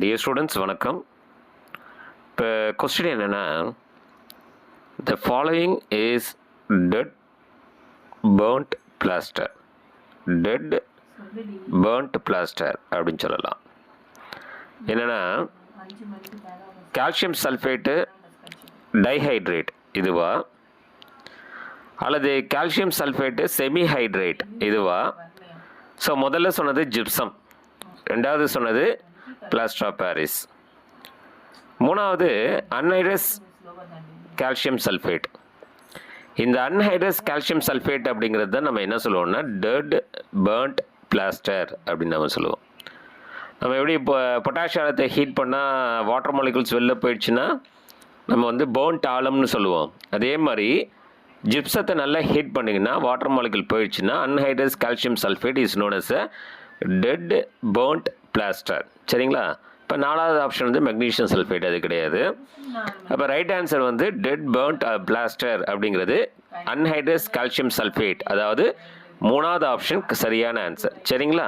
Dear students வணக்கம். இப்போ question என்னென்னா, the following is dead burnt plaster. Dead burnt plaster அப்படின்னு சொல்லலாம். என்னென்னா, கால்சியம் சல்ஃபேட்டு டைஹைட்ரேட் இதுவா, அல்லது கால்சியம் சல்ஃபேட்டு செமிஹைட்ரேட் இதுவா? ஸோ முதல்ல சொன்னது ஜிப்சம், ரெண்டாவது சொன்னது பிளாஸ்டர் ஆஃப் பாரிஸ், மூணாவது அன்ஹைட்ரஸ் கால்சியம் சல்ஃபேட். இந்த அன்ஹைட்ரஸ் கால்சியம் சல்ஃபேட் அப்படிங்கிறது தான் நம்ம என்ன சொல்லுவோம்னா டெட் பேர்ன்ட் பிளாஸ்டர் அப்படின்னு நம்ம சொல்லுவோம். நம்ம எப்படி இப்போ பொட்டாசியத்தை ஹீட் பண்ணால் வாட்டர் மாலிகுல்ஸ் வெளில போயிடுச்சுன்னா நம்ம வந்து பேர்ன்ட் ஆலம்னு சொல்லுவோம். அதே மாதிரி ஜிப்சத்தை நல்லா ஹீட் பண்ணிங்கன்னா வாட்டர் மாலிகுல் போயிடுச்சுன்னா anhydrous calcium sulphate is known as a dead burnt plaster. சரிங்களா? இப்போ நாலாவது ஆப்ஷன் வந்து மெக்னீஷியம் சல்ஃபேட், அது கிடையாது. அப்போ ரைட் ஆன்சர் வந்து டெட் பேர்ன்ட் பிளாஸ்டர் அப்படிங்கிறது அன்ஹைட்ரஸ் கால்சியம் சல்ஃபேட், அதாவது மூணாவது ஆப்ஷன் சரியான ஆன்சர். சரிங்களா?